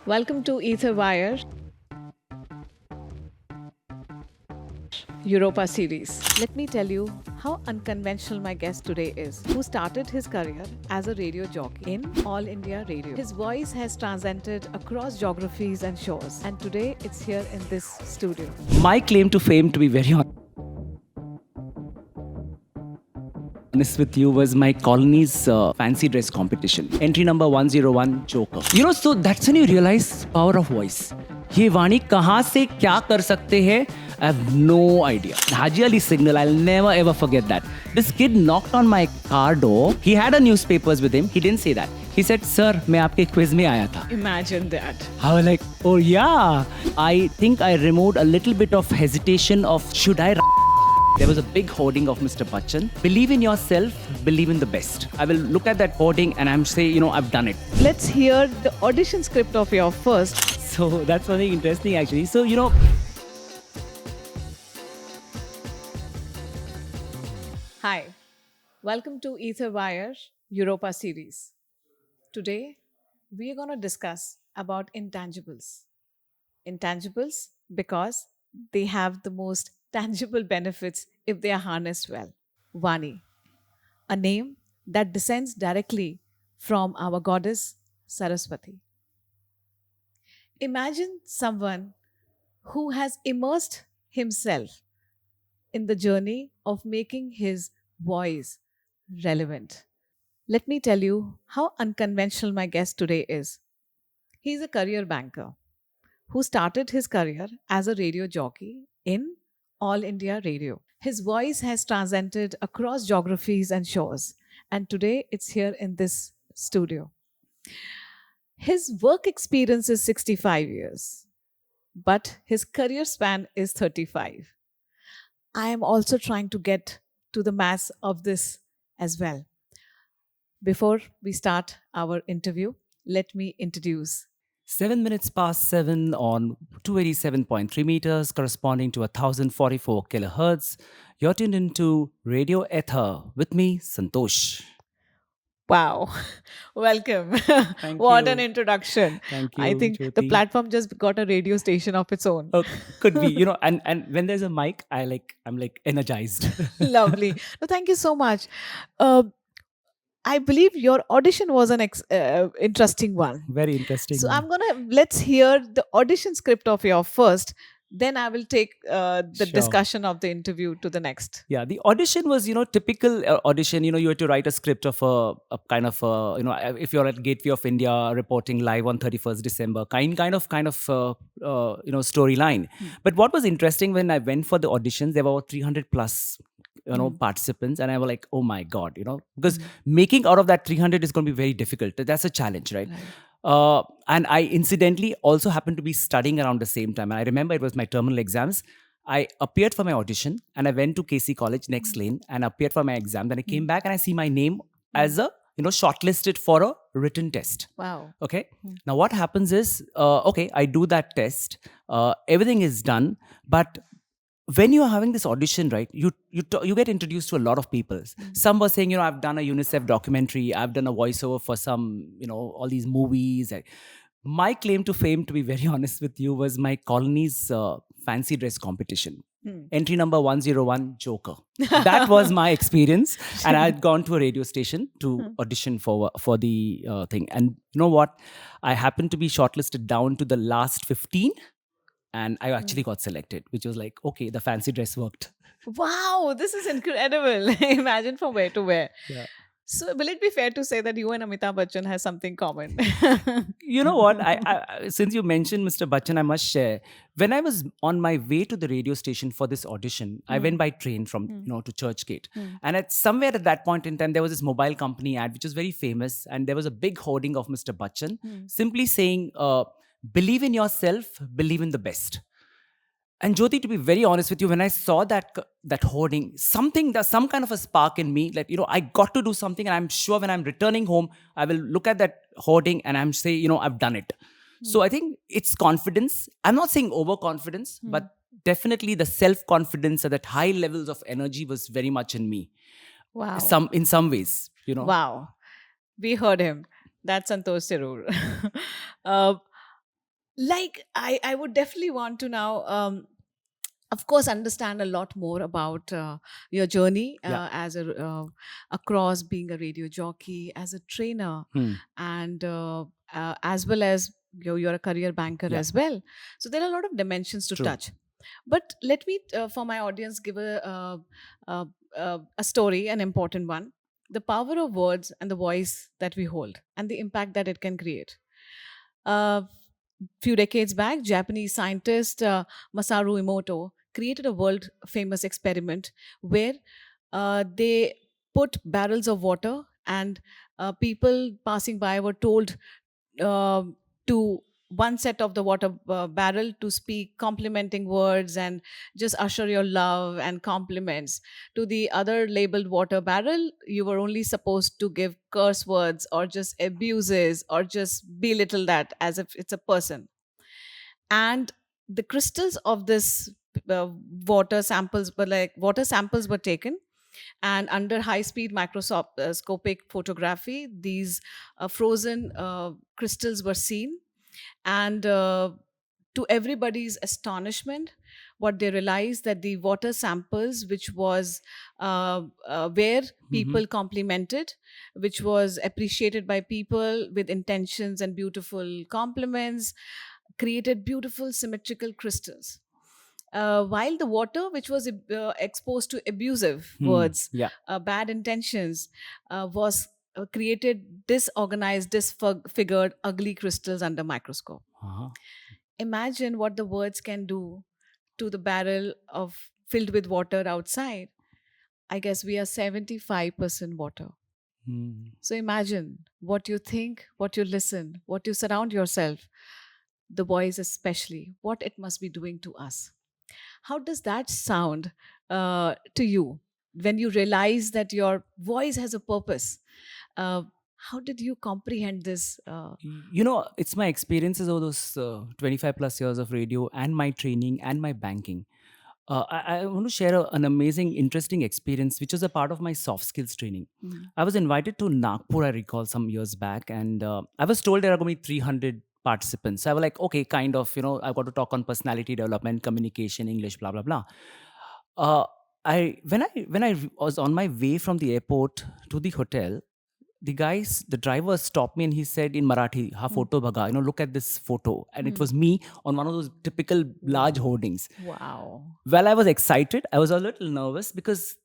Welcome to EtherWire Europa Series. Let me tell you how unconventional my guest today is, who started his career as a radio jockey in All India Radio. His voice has transcended across geographies and shores, and today it's here in this studio. My claim to fame, to be very honest with you, was my colony's fancy dress competition. Entry number 101, Joker. So that's when you realize power of voice. ये वाणी कहाँ से क्या कर सकते हैं? I have no idea. Haji Ali signal, I'll never ever forget that. This kid knocked on my car door. He had a newspapers with him. He didn't say that. He said, "Sir, मैं आपके quiz में आया था." Imagine that. I was like, oh yeah. I think I removed a little bit of hesitation of should I. There was a big hoarding of Mr. Bachchan. Believe in yourself, believe in the best. I will look at that hoarding and I'm say, I've done it. Let's hear the audition script of your first. So that's something interesting actually. So, Hi, welcome to EtherWire Europa Series. Today, we are going to discuss about intangibles. Intangibles because they have the most tangible benefits if they are harnessed well. Vaani, a name that descends directly from our goddess Saraswati. Imagine someone who has immersed himself in the journey of making his voice relevant. Let me tell you how unconventional my guest today is. He's a career banker who started his career as a radio jockey in All India Radio. His voice has transcended across geographies and shores, and today it's here in this studio. His work experience is 65 years, but his career span is 35. I am also trying to get to the mass of this as well. Before we start our interview, let me introduce 7 minutes past 7 on 287.3 meters, corresponding to 1044 kilohertz. You're tuned into Radio Ether with me, Santosh. Wow. Welcome. Thank What you. an introduction. Thank you, I think the Jyoti. platform just got a radio station of its own. Oh, could be, and when there's a mic, I'm energized. Lovely. No, thank you so much. Uh, I believe your audition was an interesting one. Very interesting. So let's hear the audition script of your first. Then I will take the Sure. discussion of the interview to the next. Yeah, the audition was, typical audition. You had to write a script of a kind of, if you're at Gateway of India reporting live on 31st December, kind of, storyline. But what was interesting when I went for the auditions, there were about 300 plus, participants, and I was like, oh my God, because making out of that 300 is going to be very difficult. That's a challenge, right? And I incidentally also happened to be studying around the same time. And I remember it was my terminal exams. I appeared for my audition and I went to KC College next lane and appeared for my exam. Then I came back and I see my name as a, shortlisted for a written test. Wow. Okay. Now what happens is, I do that test. Everything is done. But when you are having this audition, right, you get introduced to a lot of people. Some were saying, I've done a UNICEF documentary. I've done a voiceover for some, all these movies. My claim to fame, to be very honest with you, was my colony's fancy dress competition. Entry number 101, Joker. That was my experience. And I had gone to a radio station to audition for the thing. And you know what? I happened to be shortlisted down to the last 15. And I actually got selected, which was like, okay, the fancy dress worked. Wow, this is incredible. Imagine from where to where. Yeah. So, will it be fair to say that you and Amitabh Bachchan has something common? You know what? I since you mentioned Mr. Bachchan, I must share. When I was on my way to the radio station for this audition, I went by train from to Churchgate, and somewhere at that point in time, there was this mobile company ad which was very famous, and there was a big hoarding of Mr. Bachchan, simply saying, "Believe in yourself, believe in the best." And Jyoti, to be very honest with you, when I saw that hoarding, some kind of a spark in me that, I got to do something. And I'm sure when I'm returning home, I will look at that hoarding and I'm say, I've done it. So I think it's confidence. I'm not saying overconfidence, but definitely the self-confidence at that high levels of energy was very much in me. Wow. In some ways, Wow. We heard him. That's Santosh Sirur. Like, I would definitely want to now, of course, understand a lot more about your journey Yeah. as across being a radio jockey, as a trainer, Hmm. and as well as you're a career banker Yeah. as well. So there are a lot of dimensions to True. touch. But let me, for my audience, give a story, an important one. The power of words and the voice that we hold, and the impact that it can create. A few decades back, Japanese scientist Masaru Emoto created a world famous experiment where they put barrels of water, and people passing by were told uh, to one set of the water barrel to speak complimenting words and just usher your love and compliments. To the other labeled water barrel, you were only supposed to give curse words or just abuses or just belittle that as if it's a person. And the crystals of this uh, water samples were taken, and under high speed microscopic photography, these frozen crystals were seen. And to everybody's astonishment, what they realized, that the water samples, which was where Mm-hmm. people complimented, which was appreciated by people with intentions and beautiful compliments, created beautiful symmetrical crystals, while the water which was exposed to abusive Hmm. words, Yeah. bad intentions, was created disorganized, disfigured, ugly crystals under microscope. Uh-huh. Imagine what the words can do to the barrel of filled with water outside. I guess we are 75% water. Hmm. So imagine what you think, what you listen, what you surround yourself, the voice especially, what it must be doing to us. How does that sound to you when you realize that your voice has a purpose? Uh, how did you comprehend this? It's my experiences over those 25 plus years of radio and my training and my banking. I want to share an amazing, interesting experience, which was a part of my soft skills training. Mm, I was invited to Nagpur, I recall, some years back, and I was told there are going to be 300 participants. So I was like, okay, kind of, I've got to talk on personality development, communication, English, blah, blah, blah. Uh, when I was on my way from the airport to the hotel, the driver stopped me and he said in Marathi, "Ha mm, photo bhaga, look at this photo," and it mm. was me on one of those typical large Wow. hoardings. Wow. Well, I was excited. I was a little nervous because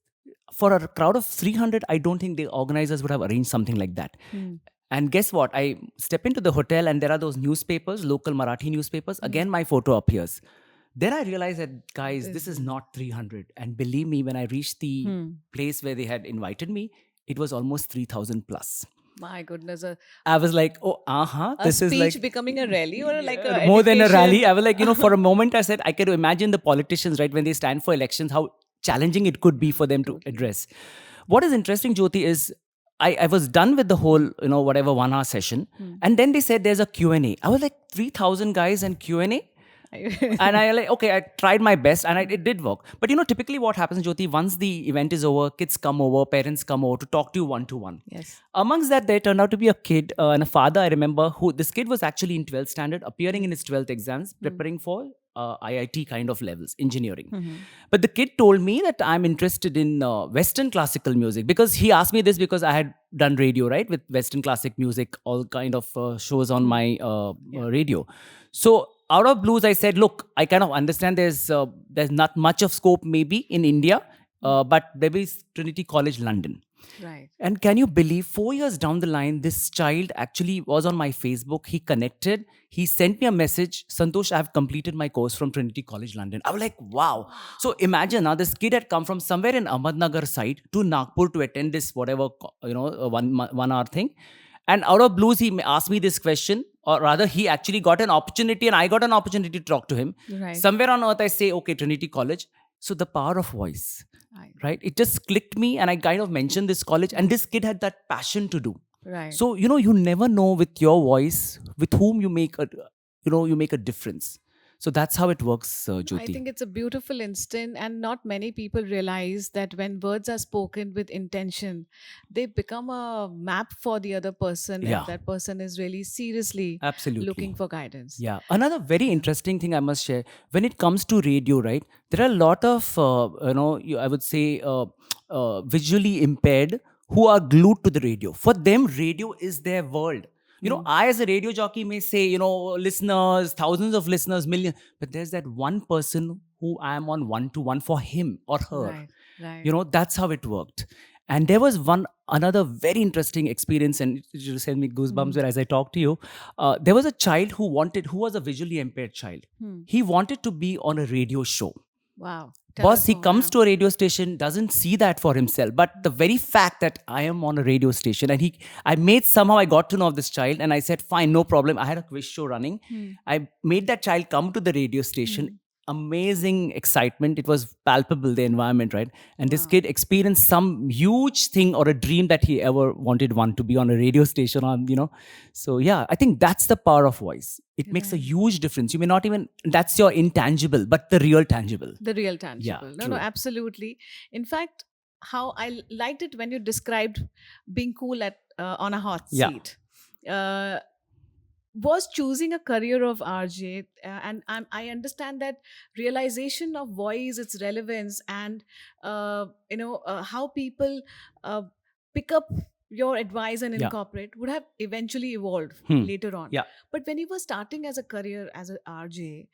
for a crowd of 300, I don't think the organizers would have arranged something like that. Mm, And guess what? I step into the hotel and there are those newspapers, local Marathi newspapers. mm. Again, my photo appears. Then I realized that, guys, This this is is. not 300. And believe me, when I reached the Hmm. place where they had invited me, it was almost 3,000 plus. My goodness. I was like, oh, A this is speech like becoming a rally or like a more than a rally. education? I was like, for a moment, I said, I can imagine the politicians, right, when they stand for elections, how challenging it could be for them to Totally. address. What is interesting, Jyoti, is I was done with the whole, whatever 1 hour session. Hmm. And then they said there's a Q&A. I was like, 3,000 guys and Q&A? And I like, okay, I tried my best and it did work. But typically what happens, Jyoti, once the event is over, kids come over, parents come over to talk to you one to one. Yes. Amongst that, there turned out to be a kid and a father, I remember, who this kid was actually in 12th standard, appearing in his 12th exams, preparing for IIT kind of levels, engineering. Mm-hmm. But the kid told me that I'm interested in Western classical music, because he asked me this because I had done radio, right, with Western classic music, all kind of shows on my Yeah. radio. So out of blues, I said, look, I kind of understand there's not much of scope maybe in India, but there is Trinity College London. Right. And can you believe, 4 years down the line, this child actually was on my Facebook. He connected. He sent me a message, Santosh, I've completed my course from Trinity College London. I was like, wow. So imagine now, this kid had come from somewhere in Ahmednagar side to Nagpur to attend this whatever, 1 hour thing. And out of blues, he asked me this question, or rather, he actually got an opportunity and I got an opportunity to talk to him. Right. Somewhere on earth, I say, okay, Trinity College. So the power of voice, right? It just clicked me and I kind of mentioned this college, and this kid had that passion to do. Right. So, you never know with your voice, with whom you make a difference. So that's how it works, I Jyoti. think it's a beautiful instant, and not many people realize that when words are spoken with intention, they become a map for the other person if Yeah, that person is really seriously absolutely. looking for guidance. Yeah. Another very Yeah. interesting thing I must share, when it comes to radio, right? There are a lot of, I would say, visually impaired who are glued to the radio. For them, radio is their world. Mm. I as a radio jockey may say, listeners, thousands of listeners, millions, but there's that one person who I am on one to one for him or her. Right, right. That's how it worked. And there was one another very interesting experience, and it just sent me goosebumps Mm. when as I talk to you. There was a child who was a visually impaired child. Hmm. He wanted to be on a radio show. Wow. Tell Boss, us he more. comes Yeah. to a radio station, doesn't see that for himself. But the very fact that I am on a radio station, and I got to know of this child, and I said, fine, no problem. I had a quiz show running. Hmm. I made that child come to the radio station. Hmm. Amazing excitement. It was palpable, the environment, right? And this Wow. kid experienced some huge thing or a dream that he ever wanted one to be on a radio station So yeah, I think that's the power of voice. It makes a Right. huge difference. You may not even, that's your intangible, but the real tangible. The real Yeah, tangible. No, true. absolutely. In fact, how I liked it when you described being cool at on a hot Yeah. seat. Was choosing a career of RJ, and I understand that realization of voice, its relevance, and how people uh, pick up your advice and Yeah. incorporate would have eventually evolved later on. Yeah. But when you were starting as a career as a RJ,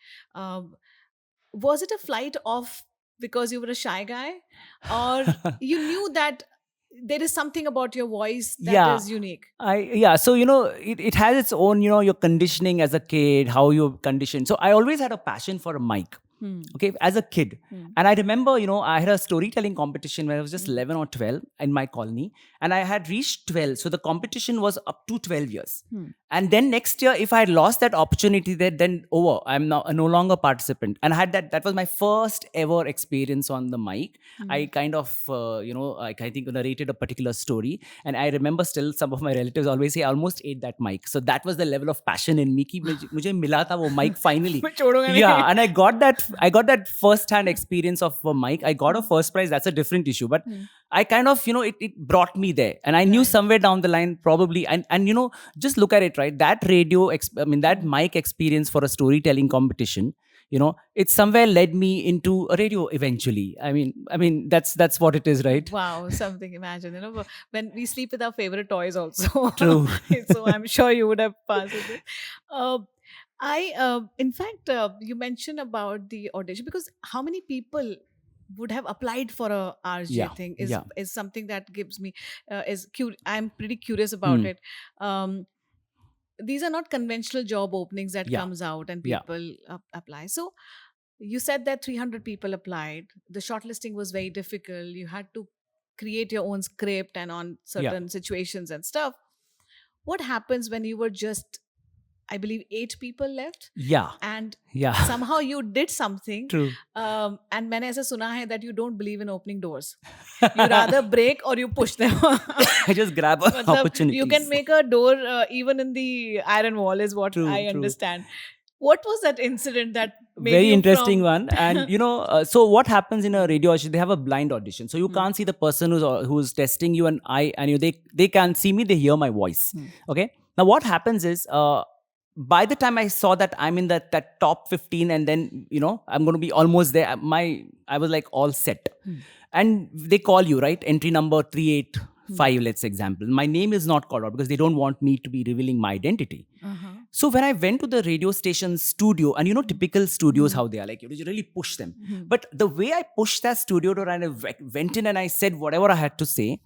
was it a flight off because you were a shy guy, or you knew that there is something about your voice that is Yeah. unique? So it has its own, your conditioning as a kid, how you're conditioned. So I always had a passion for a mic. Hmm. Okay, as a kid. Hmm. And I remember, I had a storytelling competition when I was just 11 or 12 in my colony, and I had reached 12. So the competition was up to 12 years. Hmm. And then next year, if I had lost that opportunity there, then over. I'm now no longer participant. And I had that was my first ever experience on the mic. I kind of, I think narrated a particular story. And I remember still some of my relatives always say, I almost ate that mic. So that was the level of passion in me. Ki mujhe mila tha wo mic finally. मैं छोड़ूंगा नहीं. Yeah, and I got that first-hand experience of a mic. I got a first prize. That's a different issue, but I kind of, it brought me there, and I knew Right. somewhere down the line probably, and just look at it, right? That that mic experience for a storytelling competition, it somewhere led me into a radio eventually. I mean that's what it is, right? Wow, something. Imagine, when we sleep with our favorite toys also. True. So I'm sure you would have passed it. In fact, you mentioned about the audition, because how many people would have applied for a RJ Yeah, thing yeah. is something that gives me I'm pretty curious about it. These are not conventional job openings that Yeah. comes out and Yeah. people apply. So you said that 300 people applied. The shortlisting was very difficult. You had to create your own script and on certain situations and stuff. What happens when you were just, I believe, 8 people left, Yeah. and Yeah. somehow you did something? True. And मैंने ऐसा सुना है that you don't believe in opening doors. You rather break or you push them. I just grab मतलब, opportunities. you can make a door even in the iron wall, is what True, I true. understand. What was that incident that made Very you interesting from- one. And so what happens in a radio audition, they have a blind audition, so you can't see the person who's testing you, and they can see me, they hear my voice. Okay, now what happens is, by the time I saw that I'm in that top 15, and then I'm going to be almost there, I was like all set. And they call you, right? Entry number 385, let's example. My name is not called out because they don't want me to be revealing my identity. So when I went to the radio station studio, and typical studios, how they are, like, you really push them. But the way I pushed that studio door, and I went in and I said whatever I had to say,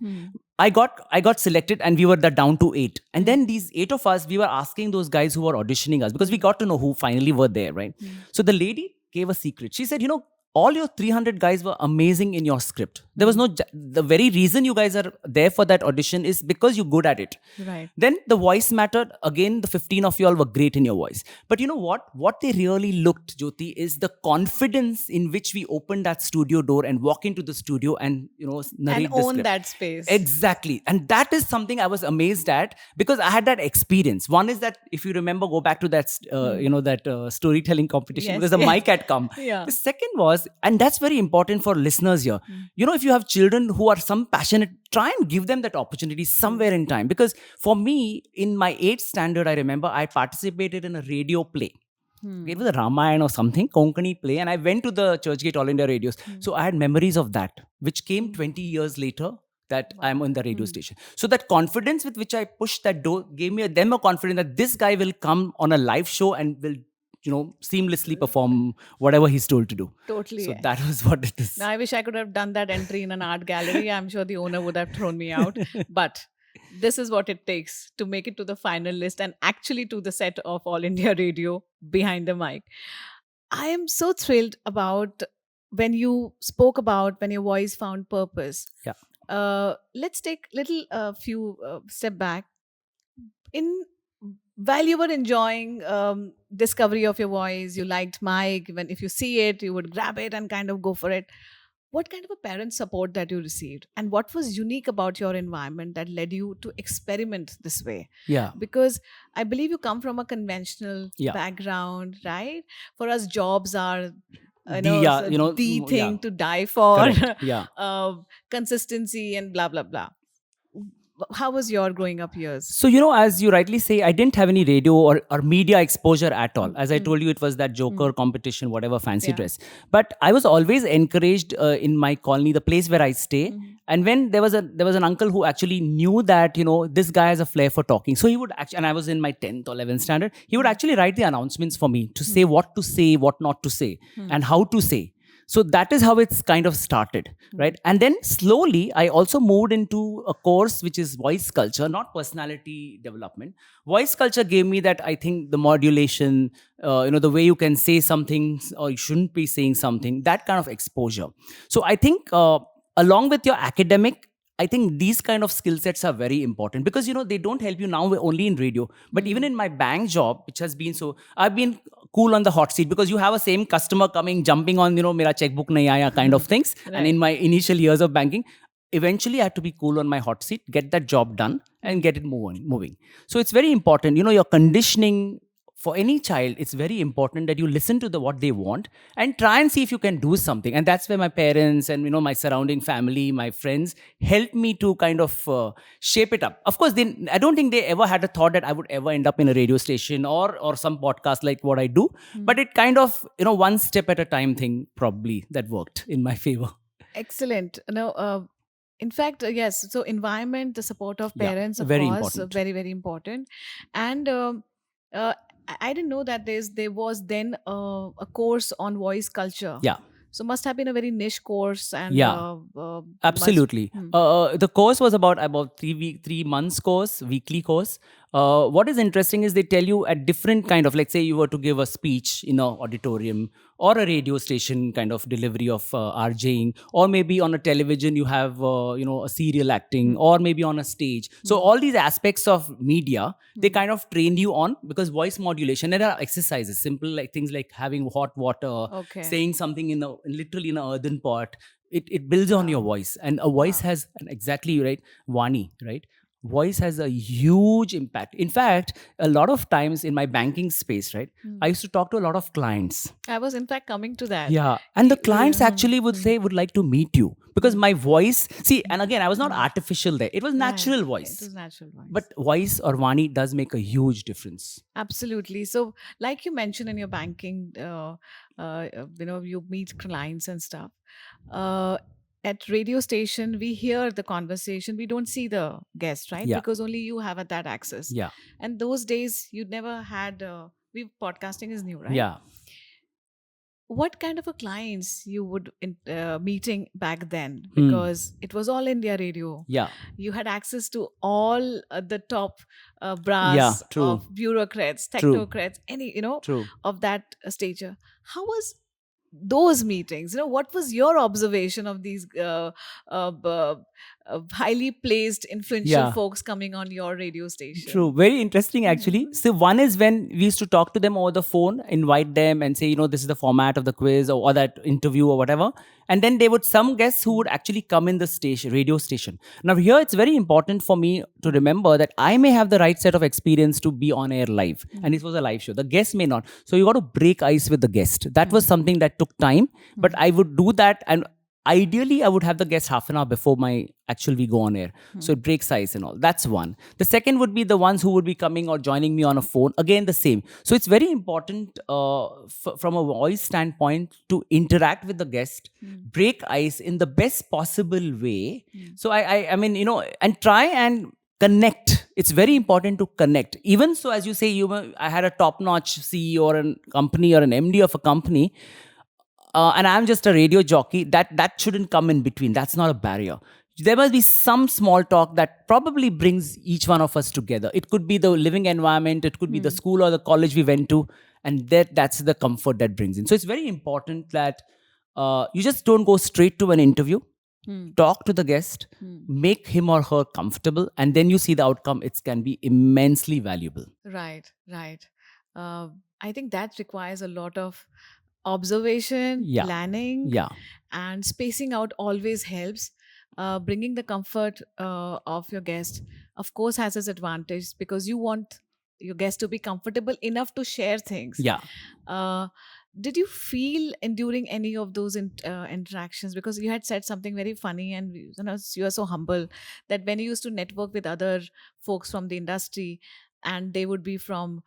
I got selected, and we were down to 8. And then these 8 of us, we were asking those guys who were auditioning us, because we got to know who finally were there, right? So the lady gave a secret. She said, all your 300 guys were amazing in your script. There was no, the very reason you guys are there for that audition is because you're good at it. Right. Then the voice mattered. Again, the 15 of you all were great in your voice. But you know what? What they really looked, Jyoti, is the confidence in which we opened that studio door and walk into the studio and, narrate And the own script. that space. Exactly. And that is something I was amazed at because I had that experience. One is that if you remember, go back to that, storytelling competition, Yes, because the yes. mic had come. Yeah. The second was, and that's very important for listeners here, if you have children who are some passionate, try and give them that opportunity somewhere in time. Because for me, in my 8th standard, I remember I participated in a radio play. It was a Ramayana or something, Konkani play, and I went to the Churchgate All India radios. So I had memories of that, which came 20 years later that I'm on the radio station. So that confidence with which I pushed that door gave me them a confidence that this guy will come on a live show and will, seamlessly perform whatever he's told to do. Totally. So that was what it is. Now, I wish I could have done that entry in an art gallery. I'm sure the owner would have thrown me out. But this is what it takes to make it to the final list and actually to the set of All India Radio behind the mic. I am so thrilled about when you spoke about when your voice found purpose. Yeah. Let's take few step back. While you were enjoying discovery of your voice, you liked mic. When if you see it, you would grab it and kind of go for it. What kind of a parent support that you received, and what was unique about your environment that led you to experiment this way? Yeah. Because I believe you come from a conventional Yeah. background, right? For us, jobs are The the thing yeah. to die for. Correct. Yeah. Consistency and blah blah blah. How was your growing up years? So, as you rightly say, I didn't have any radio or media exposure at all. As I told you, it was that Joker competition, whatever, fancy dress. But I was always encouraged in my colony, the place where I stay. And when there was an uncle who actually knew that, this guy has a flair for talking. So he would actually, and I was in my 10th or 11th standard, he would actually write the announcements for me to say, what not to say, and how to say. So that is how it's kind of started, right? And then slowly, I also moved into a course which is voice culture, not personality development. Voice culture gave me that, I think, the modulation, the way you can say something or you shouldn't be saying something, that kind of exposure. So I think along with your academic, I think these kind of skill sets are very important because, they don't help you now only in radio, but even in my bank job, which has been I've been cool on the hot seat because you have a same customer coming, jumping on, mera checkbook nahi aaya kind of things. Right. And in my initial years of banking, eventually I had to be cool on my hot seat, get that job done and get it moving. So it's very important, your conditioning. For any child, it's very important that you listen to what they want and try and see if you can do something. And that's where my parents and my surrounding family, my friends helped me to kind of shape it up. Of course, I don't think they ever had a thought that I would ever end up in a radio station or some podcast like what I do. But it kind of, one step at a time thing probably that worked in my favor. Excellent. In fact, yes. So environment, the support of Yeah, parents, of very course, important. very, very important. And I didn't know that there was then a course on voice culture. Yeah. So must have been a very niche course. And Yeah. Absolutely. The course was about 3 months course, weekly course. What is interesting is they tell you at different kind of, let's say you were to give a speech in an auditorium or a radio station kind of delivery of RJing, or maybe on a television you have a serial acting, or maybe on a stage. So all these aspects of media they kind of train you on, because voice modulation, there are exercises, simple like things like having hot water, Okay. saying something literally in an earthen pot. It builds on your voice, and a voice has exactly right, Vaani, right? Voice has a huge impact. In fact, a lot of times in my banking space, right, I used to talk to a lot of clients. I was in fact coming to that. Yeah. And the clients actually would say, would like to meet you because my voice, see, and again, I was not artificial there. It was natural voice. It was natural voice. But voice or Vaani does make a huge difference. Absolutely. So, like you mentioned in your banking, you meet clients and stuff. At radio station, we hear the conversation. We don't see the guest, right? Yeah. Because only you have that access. Yeah. And those days, you never had. Podcasting is new, right? Yeah. What kind of a clients you would meeting back then? Because it was all India radio. Yeah. You had access to all the top brass Yeah, true. of bureaucrats, True. technocrats, any True. of that stature. How was those meetings? What was your observation of these highly placed influential Yeah. folks coming on your radio True. station? Very interesting, actually. Mhm. So, one is when we used to talk to them over the phone, invite them and say, this is the format of the quiz or that interview or whatever. And then they would, some guests who would actually come in the station, radio station. Now, here it's very important for me to remember that I may have the right set of experience to be on air live. And this was a live show. The guest may not. So, you got to break ice with the guest. That was something that took time, but I would do that. And ideally, I would have the guest half an hour before my actual we go on air. So it breaks ice and all. That's one. The second would be the ones who would be coming or joining me on a phone. Again, the same. So it's very important from a voice standpoint to interact with the guest, break ice in the best possible way. So I mean, and try and connect. It's very important to connect. Even so, as you say, I had a top-notch CEO or a company or an MD of a company, and I'm just a radio jockey, that shouldn't come in between. That's not a barrier. There must be some small talk that probably brings each one of us together. It could be the living environment, it could be the school or the college we went to, and that's the comfort that brings in. So it's very important that you just don't go straight to an interview. Talk to the guest, make him or her comfortable, and then you see the outcome. It can be immensely valuable. Right, right. I think that requires a lot of observation, Yeah. planning, Yeah. and spacing out always helps. Bringing the comfort of your guest, of course, has its advantage because you want your guest to be comfortable enough to share things. Yeah. Uh, did you feel enduring any of those interactions? Because you had said something very funny, and you are so humble that when you used to network with other folks from the industry, and they would be from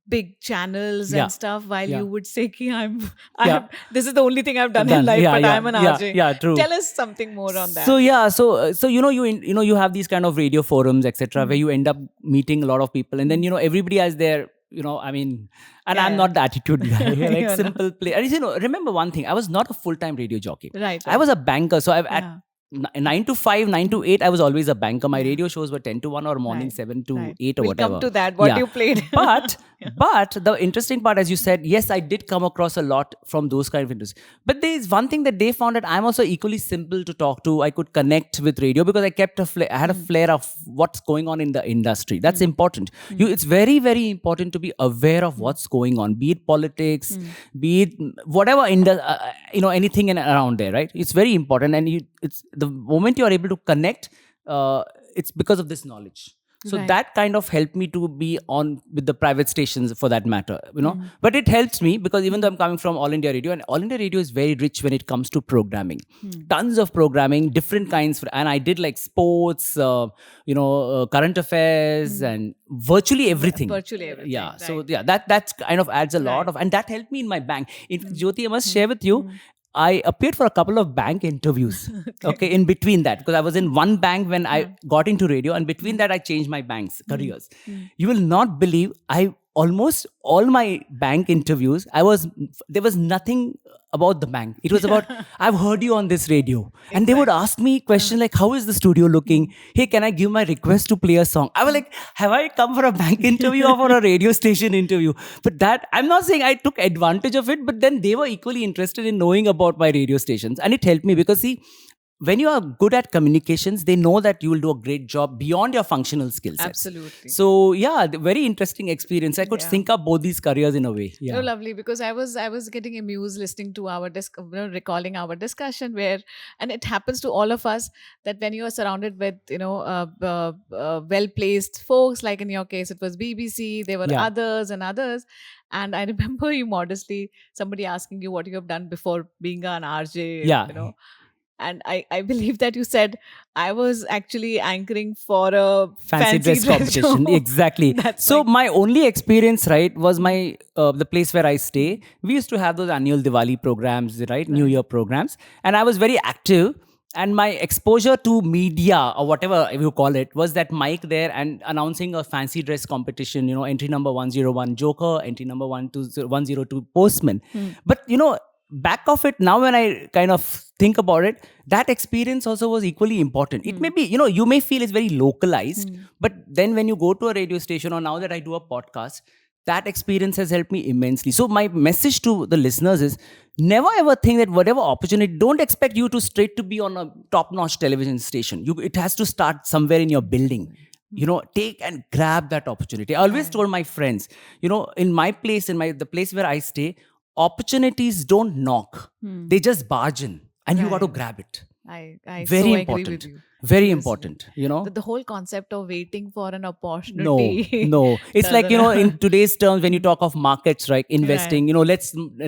big channels Yeah. and stuff, while Yeah. you would say, "Ki Yeah. this is the only thing I've done in Done. life, Yeah, but yeah, I'm an yeah, RJ." yeah, true. Tell us something more on that. So yeah, so you have these kind of radio forums, etc., where you end up meeting a lot of people, and then everybody has their I mean, and Yeah, I'm yeah. not the attitude guy. Like You're not. simple play. And remember one thing: I was not a full-time radio jockey. Right, I right. was a banker. So I've at Yeah. 9 to 5, 9 to 8, I was always a banker. My radio shows were 10 to 1 or morning Right, 7 to right. 8 or We'll whatever. come to that, what you played. But but the interesting part, as you said, yes, I did come across a lot from those kind of interviews. But there is one thing that they found, that I'm also equally simple to talk to. I could connect with radio because I kept I had a flair of what's going on in the industry. That's important. It's very, very important to be aware of what's going on, be it politics, be it whatever anything in around there, right? It's very important, and it's the moment you are able to connect, it's because of this knowledge. So Right. that kind of helped me to be on with the private stations, for that matter, But it helps me because even though I'm coming from All India Radio, and All India Radio is very rich when it comes to programming, tons of programming, different kinds, and I did like sports, current affairs, and virtually everything. Virtually everything. Yeah. So right. yeah, that kind of adds a lot Right. of, and that helped me in my bank. Jyoti, I must share with you, I appeared for a couple of bank interviews. Okay, in between that, because I was in one bank when I got into radio, and between that I changed my banks careers. You will not believe, I almost all my bank interviews, there was nothing about the bank. It was about, I've heard you on this radio, and they would ask me questions like, how is the studio looking? Hey, can I give my request to play a song? I was like, have I come for a bank interview or for a radio station interview? But that, I'm not saying I took advantage of it, but then they were equally interested in knowing about my radio stations, and it helped me because, see, when you are good at communications, they know that you will do a great job beyond your functional skill sets. Absolutely. So yeah, very interesting experience. I could Yeah. sync up both these careers in a way. Yeah. No, lovely, because I was getting amused listening to our recalling our discussion, where, and it happens to all of us, that when you are surrounded with well placed folks, like in your case it was BBC, there were Yeah. others and others, and I remember you modestly, somebody asking you what you have done before being an RJ. Yeah. And I believe that you said, I was actually anchoring for a Fancy dress competition. show. Exactly. That's So like- my only experience, right, was my the place where I stay. We used to have those annual Diwali programs, right? New Year programs. And I was very active. And my exposure to media, or whatever you call it, was that mic there and announcing a fancy dress competition, entry number 101 Joker, entry number 102 Postman. But, back of it, now when I kind of think about it, that experience also was equally important. It may be, you may feel it's very localized, but then when you go to a radio station, or now that I do a podcast, that experience has helped me immensely. So my message to the listeners is, never ever think that whatever opportunity, don't expect you to straight to be on a top notch television station. It has to start somewhere in your building. Take and grab that opportunity. I always told my friends, in my place, the place where I stay, opportunities don't knock, they just barge in, and you got to grab it. I Very so important. agree with you. Very Because important, the whole concept of waiting for an No, opportunity. no. It's like, doesn't- in today's terms, when you talk of markets, right? Investing, Right.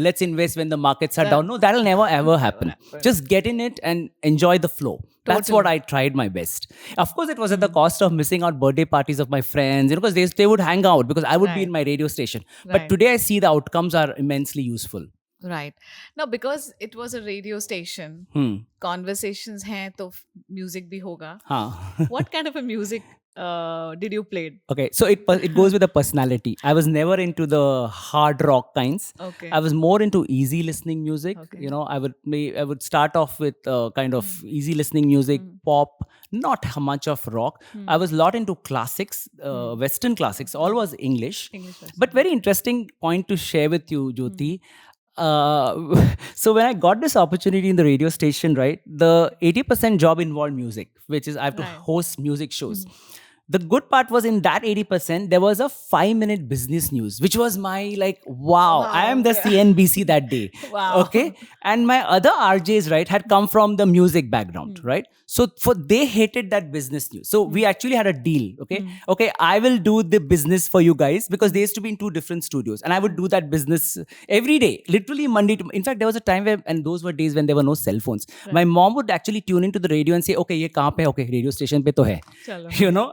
let's invest when the markets are down. No, that'll never ever happen. happen. Just get in it and enjoy the flow. That's what Totally. I tried my best. Of course, it was at the cost of missing out birthday parties of my friends, because they would hang out because I would be in Right. my radio station. But Right. today I see the outcomes are immensely useful. Right. Now, because it was a radio station, Hmm. conversations hain to music bhi hoga. Huh. What kind of a music did you play? Okay, so it goes with the personality. I was never into the hard rock kinds. Okay. I was more into easy listening music. Okay. I would start off with kind of easy listening music, pop, not much of rock. I was a lot into classics, Western classics. All was English. English version. But very interesting point to share with you, Jyoti. So when I got this opportunity in the radio station, right, the 80% job involved music, which is I have to Right. host music shows. The good part was, in that 80%, there was a 5-minute business news, which was my like, wow, I am the Wow. CNBC that day. Wow. Okay. And my other RJs, right, had come from the music background, right? So they hated that business news. So we actually had a deal. Okay. Okay. I will do the business for you guys, because they used to be in 2 different studios, and I would do that business every day, literally Monday to. In fact, there was a time where, and those were days when there were no cell phones. My mom would actually tune into the radio and say, okay, ye kahan pe hai? Okay, radio station pe to hai. Chalo.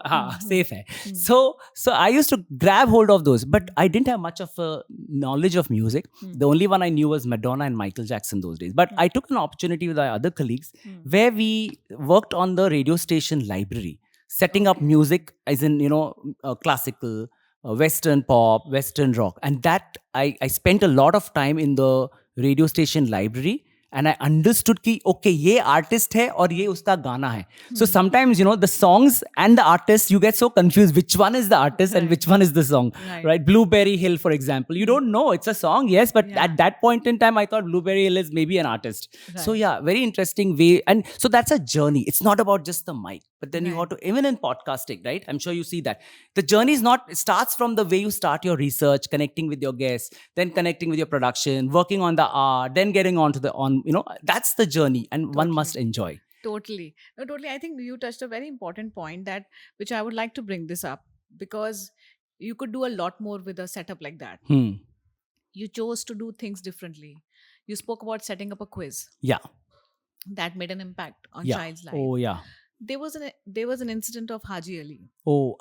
Safe hai. So I used to grab hold of those, but I didn't have much of a knowledge of music. The only one I knew was Madonna and Michael Jackson those days. But I took an opportunity with our other colleagues where we worked on the radio station library, setting up music as in, classical, Western pop, Western rock. And that I spent a lot of time in the radio station library. And I understood कि okay, ये artist है और ये उसका गाना है. So sometimes, the songs and the artists, you get so confused which one is the artist and which one is the song, right? Blueberry Hill, for example. You don't know. It's a song, yes, but at that point in time, I thought Blueberry Hill is maybe an artist. So yeah, very interesting way. And so that's a journey. It's not about just the mic, but then you have to, even in podcasting, right? I'm sure you see that. The journey is not, it starts from the way you start your research, connecting with your guests, then connecting with your production, working on the art, then getting on to that's the journey, and one must enjoy. Totally. No, totally. I think you touched a very important point, that which I would like to bring this up, because you could do a lot more with a setup like that. You chose to do things differently. You spoke about setting up a quiz. Yeah. That made an impact on Yeah. child's life. Oh, yeah. There was an incident of Haji Ali. Oh,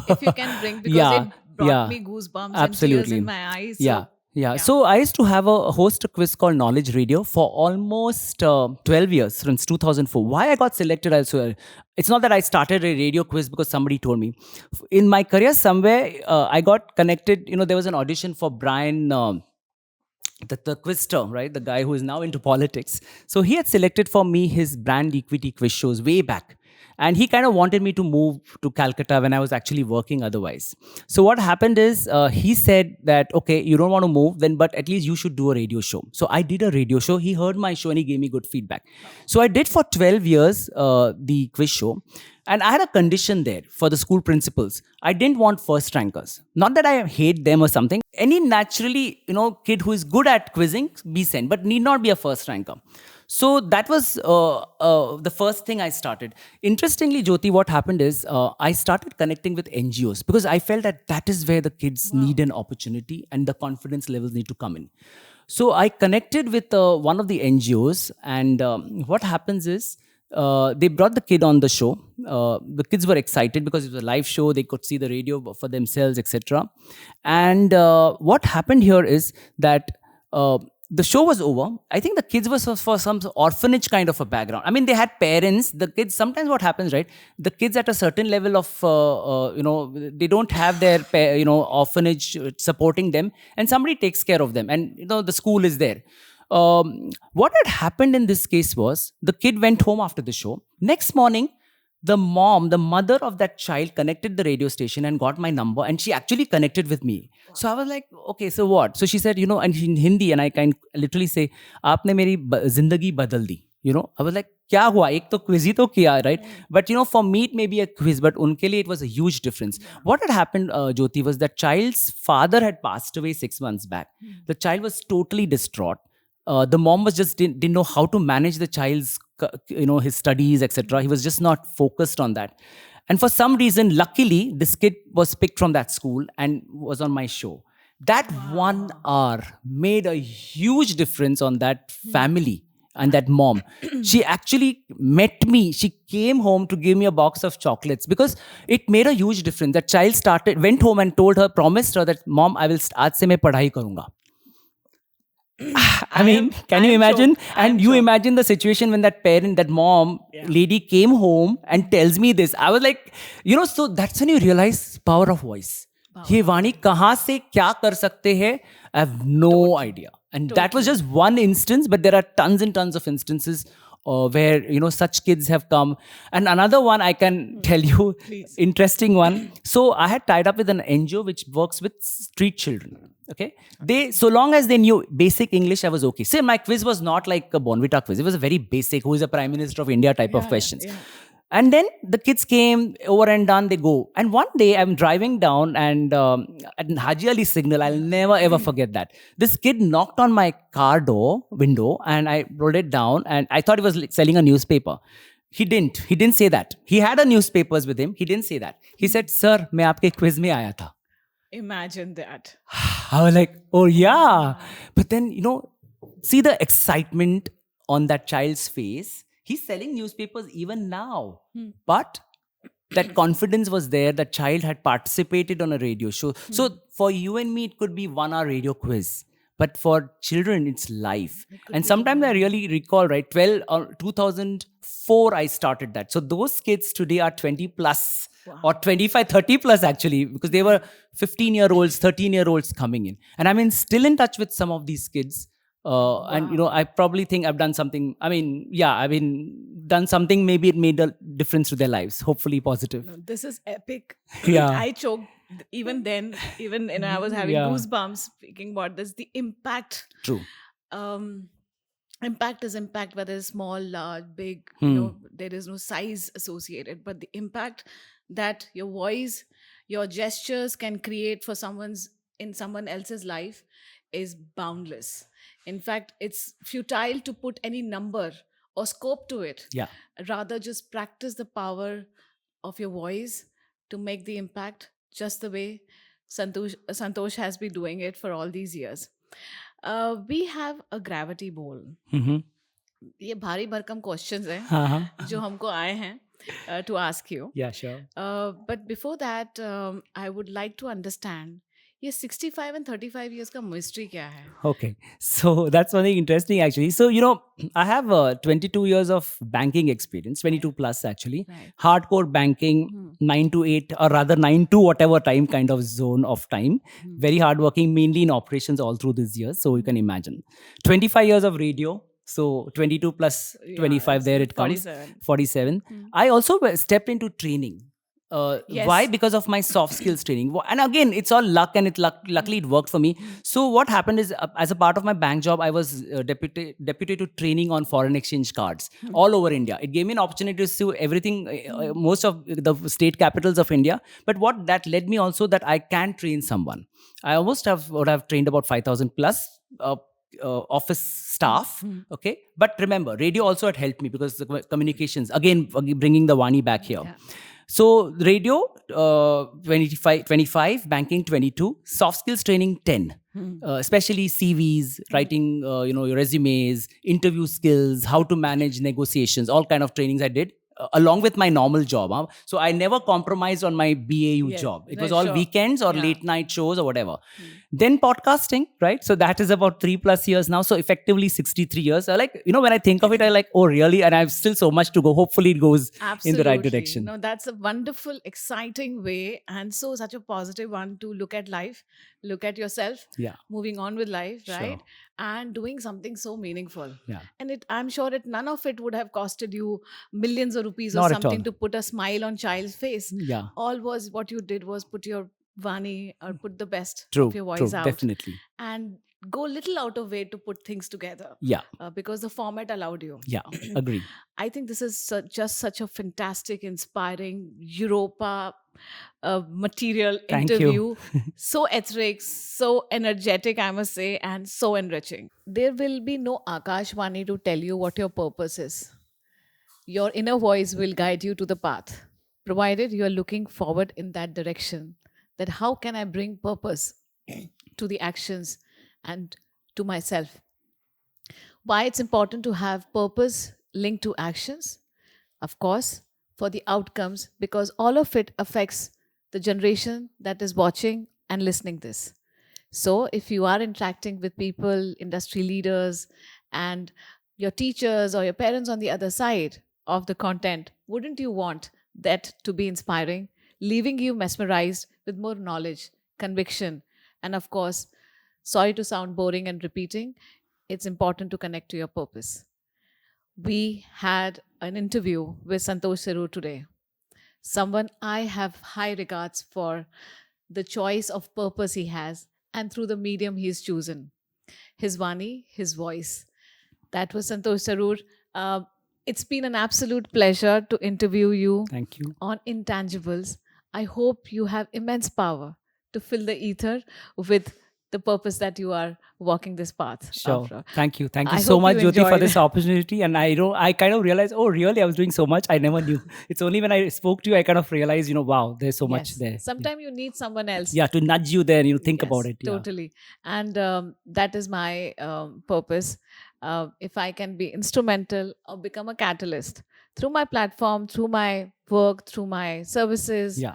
If you can bring, because it brought me goosebumps and tears in my eyes. So, Yeah. So I used to have a host a quiz called Knowledge Radio for almost 12 years, since 2004. Why I got selected also, it's not that I started a radio quiz because somebody told me. In my career somewhere, I got connected, there was an audition for Brian, the quizster, right? The guy who is now into politics. So he had selected for me his brand equity quiz shows way back. And he kind of wanted me to move to Calcutta when I was actually working otherwise. So what happened is, he said that, okay, you don't want to move, then, but at least you should do a radio show. So I did a radio show. He heard my show and he gave me good feedback. So I did for 12 years the quiz show. And I had a condition there for the school principals. I didn't want first rankers. Not that I hate them or something. Any naturally, kid who is good at quizzing, be sent, but need not be a first ranker. So that was the first thing I started. Interestingly, Jyoti, what happened is I started connecting with NGOs, because I felt that is where the kids need an opportunity and the confidence levels need to come in. So I connected with one of the NGOs, and what happens is, they brought the kid on the show. The kids were excited because it was a live show. They could see the radio for themselves, etc. And what happened here is that the show was over. I think the kids were for some orphanage kind of a background. I mean, they had parents. The kids, sometimes what happens, right? The kids at a certain level of, they don't have their, orphanage supporting them, and somebody takes care of them. And, the school is there. What had happened in this case was, the kid went home after the show. Next morning, the mother of that child connected the radio station and got my number, and she actually connected with me. So I was like, okay, so what? So she said, and in Hindi, and I can literally say, "Aapne meri zindagi badal di." I was like, क्या हुआ? एक तो quiz ही तो किया, right? But for me it may be a quiz, but उनके लिए it was a huge difference. What had happened, Jyoti, was that child's father had passed away 6 months back. The child was totally distraught. The mom was just didn't know how to manage the child's his studies, etc. He was just not focused on that, and for some reason, luckily, this kid was picked from that school and was on my show. That 1 hour made a huge difference on that family and that mom. She actually met me. She came home to give me a box of chocolates because it made a huge difference. That child went home and told her, promised her that, "Mom, I will aaj se main padhai karunga." I mean, can you imagine? And you imagine the situation when that parent, that mom, lady came home and tells me this. I was like, so that's when you realize power of voice. ये वाणी कहाँ से क्या कर सकते हैं? I have no idea. And that was just one instance, but there are tons and tons of instances where such kids have come. And another one I can tell you, interesting one. So I had tied up with an NGO which works with street children. Okay, so long as they knew basic English, I was okay. See, my quiz was not like a Bonvita quiz. It was a very basic, who is the Prime Minister of India type of questions. Yeah. And then the kids came over and done, they go. And one day I'm driving down and at Haji Ali signal, I'll never ever forget that. This kid knocked on my car window, and I rolled it down, and I thought he was selling a newspaper. He didn't say that. He had a newspapers with him. He didn't say that. He said, "Sir, मैं आपके quiz में आया था." Imagine that. I was like, oh yeah. But then, see the excitement on that child's face. He's selling newspapers even now. But that confidence was there. That child had participated on a radio show. So for you and me, it could be 1 hour radio quiz. But for children, it's life. And sometimes I really recall, right, 2004, I started that. So those kids today are 20 plus. Wow. Or 25, 30 plus actually, because they were 15-year-olds, 13-year-olds coming in. And I'm still in touch with some of these kids. Wow. And, I probably think I've done something. Done something, maybe it made a difference to their lives. Hopefully positive. No, this is epic. Yeah. I choked even then, I was having goosebumps speaking about this. The impact. True. Impact is impact, whether it's small, large, big, there is no size associated, but the impact that your voice, your gestures can create for in someone else's life is boundless. In fact, it's futile to put any number or scope to it. Yeah. Rather, just practice the power of your voice to make the impact, just the way Santosh has been doing it for all these years. We have a gravity bowl. ये भारी भरकम questions हैं जो हमको आए हैं to ask you. Yeah, sure. But before that, I would like to understand ये 65 and 35 years का mystery क्या है? Okay, so that's something interesting actually. So I have 22 years of banking experience, 22 plus actually. Right. Hardcore banking, 9 to 8, or rather 9 to whatever time kind of zone of time. Very hardworking, mainly in operations all through these years. So you can imagine. 25 years of radio. So 22 plus 25, there it comes. 47. I also stepped into training. Yes. Why? Because of my soft skills training. And again, it's all luck, and luckily it worked for me. So what happened is, as a part of my bank job, I was deputy to training on foreign exchange cards all over India. It gave me an opportunity to see everything, most of the state capitals of India. But what that led me also, that I can train someone. I almost would have trained about 5,000 plus office staff. Okay. But remember, radio also had helped me because the communications, again, bringing the Vaani back here. Yeah. So radio, 25, banking 22, soft skills training 10, especially CVs, writing, your resumes, interview skills, how to manage negotiations, all kind of trainings I did. Along with my normal job. So I never compromised on my BAU job. It was all weekends or late night shows or whatever. Then podcasting, right? So that is about 3+ years now. So effectively 63 years. I like, when I think of it, I like, oh really? And I have still so much to go. Hopefully it goes in the right direction. No, that's a wonderful, exciting way. And so such a positive one to look at life, look at yourself, moving on with life, right? Sure. And doing something so meaningful. Yeah. And I'm sure none of it would have costed you millions of rupees or Not at something all. to put a smile on child's face. Yeah. All was what you did was put your Vaani or put the best of True. your voice True. out Definitely. and go little out of way to put things together Yeah. because the format allowed you. Yeah. Agree. I think this is just such a fantastic, inspiring Europa material Thank you. interview. So etheric, so energetic, I must say, and so enriching. There will be no Akash Vaani to tell you what your purpose is. Your inner voice will guide you to the path, provided you are looking forward in that direction. That how can I bring purpose to the actions and to myself? Why it's important to have purpose linked to actions? Of course, for the outcomes, because all of it affects the generation that is watching and listening this. So if you are interacting with people, industry leaders, and your teachers or your parents on the other side of the content, wouldn't you want that to be inspiring, leaving you mesmerized with more knowledge, conviction, and of course, sorry to sound boring and repeating, it's important to connect to your purpose. We had an interview with Santosh Sirur today, someone I have high regards for the choice of purpose he has and through the medium he's chosen. His Vani, his voice. That was Santosh Sarur. It's been an absolute pleasure to interview you Thank you. on intangibles. I hope you have immense power to fill the ether with the purpose that you are walking this path Sure. after. Thank you. Thank you I so hope much, you Jyoti, for enjoyed. this opportunity. And I kind of realized, oh, really? I was doing so much. I never knew. It's only when I spoke to you, I kind of realized, wow, there's so much Yes. there. Sometimes you need someone else. Yeah, to nudge you there and think Yes, about it. Yeah. Totally. And that is my purpose. If I can be instrumental or become a catalyst through my platform, through my work, through my services, Yeah.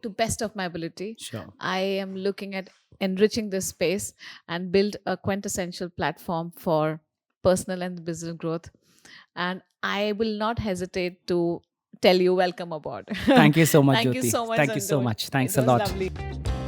to best of my ability, Sure. I am looking at enriching this space and build a quintessential platform for personal and business growth. And I will not hesitate to tell you welcome aboard. Thank you so much, Thank Jyoti. you so much. Thank you so Santosh. much. Thanks It a was lot. lovely.